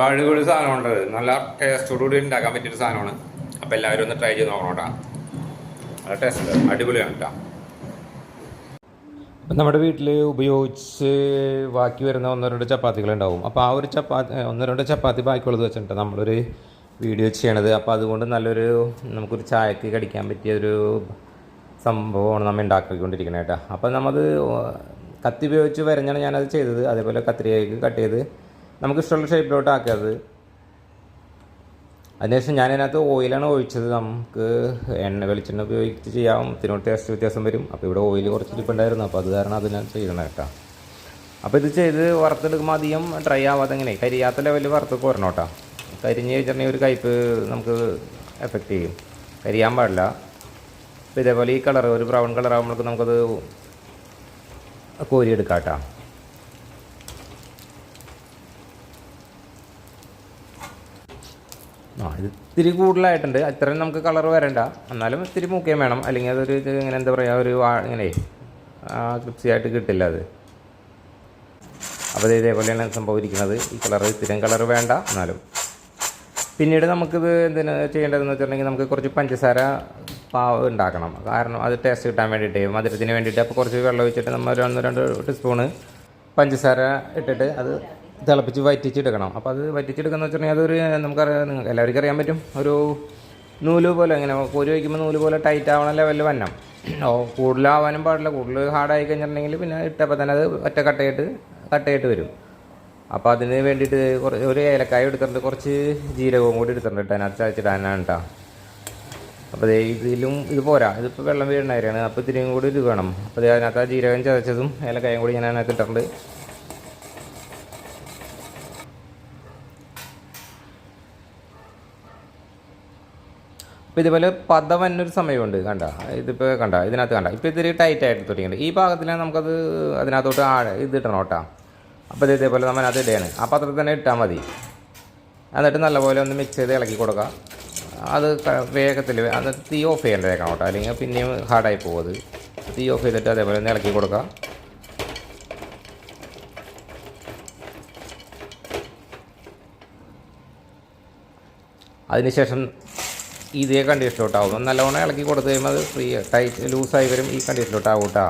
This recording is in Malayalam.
അടിപൊളി സാധനമുണ്ട്. നല്ല ടേസ്റ്റോടുകൂടി ഉണ്ടാക്കാൻ പറ്റിയൊരു സാധനമാണ്. അപ്പോൾ എല്ലാവരും ഒന്ന് ട്രൈ ചെയ്ത് നോക്കണം കേട്ടോ. നല്ല ടേസ്റ്റ് ഉണ്ട്, അടിപൊളിയാണ് കേട്ടോ. അപ്പം നമ്മുടെ വീട്ടിൽ ഉപയോഗിച്ച് ബാക്കി വരുന്ന 1-2 ചപ്പാത്തികളുണ്ടാവും. അപ്പോൾ ആ ഒരു 1-2 ചപ്പാത്തി ബാക്കിയുള്ളത് വെച്ചിട്ട് നമ്മളൊരു വീഡിയോ ചെയ്യണത്. അപ്പോൾ അതുകൊണ്ട് നമുക്കൊരു ചായക്ക് കടിക്കാൻ പറ്റിയൊരു സംഭവമാണ് നമ്മൾ ഉണ്ടാക്കിക്കൊണ്ടിരിക്കുന്നത് കേട്ടോ. അപ്പോൾ നമ്മളത് കത്തി ഉപയോഗിച്ച് വരഞ്ഞാണ് ഞാനത് ചെയ്തത്. അതേപോലെ കത്രികയ്ക്ക് കട്ട് ചെയ്ത് നമുക്ക് ഇഷ്ടമുള്ള ഷേപ്പിലോട്ട് ആക്കിയത്. അതിനുശേഷം ഞാനതിനകത്ത് ഓയിലാണ് ഒഴിച്ചത്. നമുക്ക് വെളിച്ചെണ്ണ ഉപയോഗിച്ച് ചെയ്യാം, ഇതിനോട് ടേസ്റ്റ് വ്യത്യാസം വരും. അപ്പോൾ ഇവിടെ ഓയിൽ കുറച്ച് ഇരിപ്പുണ്ടായിരുന്നു, അപ്പോൾ അത് കാരണം അത് ഞാൻ ചെയ്യണം കേട്ടോ. അപ്പോൾ ഇത് ചെയ്ത് വറുത്തെടുക്കുമ്പോൾ അധികം ഡ്രൈ ആവാതെ ഇങ്ങനെ കരിയാത്ത ലെവലിൽ വറുത്ത് പോരണം കേട്ടോ. കരിഞ്ഞ് വെച്ചിട്ടുണ്ടെങ്കിൽ ഒരു കയ്പ്പ് നമുക്ക് എഫക്റ്റ് ചെയ്യും, കരിയാൻ പാടില്ല. അപ്പോൾ ഇതേപോലെ ഈ കളർ ഒരു ബ്രൗൺ കളർ ആകുമ്പോഴേക്കും നമുക്കത് കോരിയെടുക്കാം കേട്ടോ. ഇത് ഇത്തിരി കൂടുതലായിട്ടുണ്ട്. അത്രയും നമുക്ക് കളർ വരണ്ട, എന്നാലും ഇത്തിരി മൂക്കേം വേണം, അല്ലെങ്കിൽ അതൊരു ഇങ്ങനെ എന്താ പറയുക, ഒരു ഇങ്ങനെ ക്രിപ്സിയായിട്ട് കിട്ടില്ല അത്. അപ്പോൾ ഇതേപോലെയാണ് സംഭവം ഇരിക്കുന്നത്. ഈ കളർ ഇത്തിരി കളർ വേണ്ട എന്നാലും. പിന്നീട് നമുക്കിത് എന്തിനാ ചെയ്യേണ്ടതെന്ന് വെച്ചിട്ടുണ്ടെങ്കിൽ നമുക്ക് കുറച്ച് പഞ്ചസാര പാവ് ഉണ്ടാക്കണം. കാരണം അത് ടേസ്റ്റ് കിട്ടാൻ വേണ്ടിയിട്ട്, മധുരത്തിന് വേണ്ടിയിട്ട്. അപ്പോൾ കുറച്ച് വെള്ളം ഒഴിച്ചിട്ട് നമ്മൾ 1-2 ടീസ്പൂണ് പഞ്ചസാര ഇട്ടിട്ട് അത് തിളപ്പിച്ച് വറ്റിച്ചെടുക്കണം. അപ്പോൾ അത് വറ്റിച്ചെടുക്കുന്ന വെച്ചിട്ടുണ്ടെങ്കിൽ അതൊരു നമുക്കറിയാം, എല്ലാവർക്കും അറിയാൻ പറ്റും, ഒരു നൂല് പോലെ ഇങ്ങനെ കോരി വയ്ക്കുമ്പോൾ നൂല് പോലെ ടൈറ്റ് ആവണ ലെവലിൽ വന്നം. കൂടുതലാവാനും പാടില്ല. കൂടുതൽ ഹാർഡായി കഴിഞ്ഞിട്ടുണ്ടെങ്കിൽ പിന്നെ ഇട്ടപ്പോൾ തന്നെ അത് ഒറ്റ കട്ടയായിട്ട് വരും. അപ്പോൾ അതിന് വേണ്ടിയിട്ട് ഒരു ഏലക്കായ എടുത്തിട്ടുണ്ട്, കുറച്ച് ജീരകവും കൂടി എടുത്തിട്ടുണ്ട് കേട്ടോ, അതിനകത്ത് ചതച്ചിടാനാണ് കേട്ടോ. അപ്പോൾ ഇതിലും ഇത് പോരാ, ഇതിപ്പോൾ വെള്ളം വീഴുന്നവരാണ്. അപ്പോൾ ഇത്തിരിയും കൂടി ഇത് വേണം. അപ്പോൾ അതിനകത്ത് ആ ജീരകം ചതച്ചതും ഏലക്കായും കൂടി ഞാൻ അതിനകത്ത് ഇട്ടിട്ടുണ്ട്. അപ്പോൾ ഇതുപോലെ പദം എന്നൊരു സമയമുണ്ട് കണ്ട. ഇതിപ്പോൾ ഇതിനകത്ത് ഇപ്പോൾ ഇത്തിരി ടൈറ്റായിട്ട് തുടങ്ങിയിട്ടുണ്ട്. ഈ ഭാഗത്തിലാണ് നമുക്കത് അതിനകത്തോട്ട് ഇതിട്ടണം കേട്ടോ. അപ്പോൾ ഇതേപോലെ നമ്മൾ അത് ഇടുകയാണ്. ആ പാത്രത്തിൽ തന്നെ ഇട്ടാൽ മതി. എന്നിട്ട് നല്ലപോലെ ഒന്ന് മിക്സ് ചെയ്ത് ഇളക്കി കൊടുക്കുക. അത് വേഗത്തിൽ അത് തീ ഓഫ് ചെയ്യേണ്ടതേക്കണം കേട്ടോ, അല്ലെങ്കിൽ പിന്നെയും ഹാർഡായി പോകും. അത് തീ ഓഫ് ചെയ്തിട്ട് അതേപോലെ ഒന്ന് ഇളക്കി കൊടുക്കുക. അതിനുശേഷം ഇതേ കണ്ടീഷനിലോട്ടാവും. നല്ലവണ്ണം ഇളക്കി കൊടുത്തു കഴിയുമ്പോൾ അത് ലൂസായി വരും. ഈ കണ്ടീഷനിലോട്ടാവും കേട്ടോ.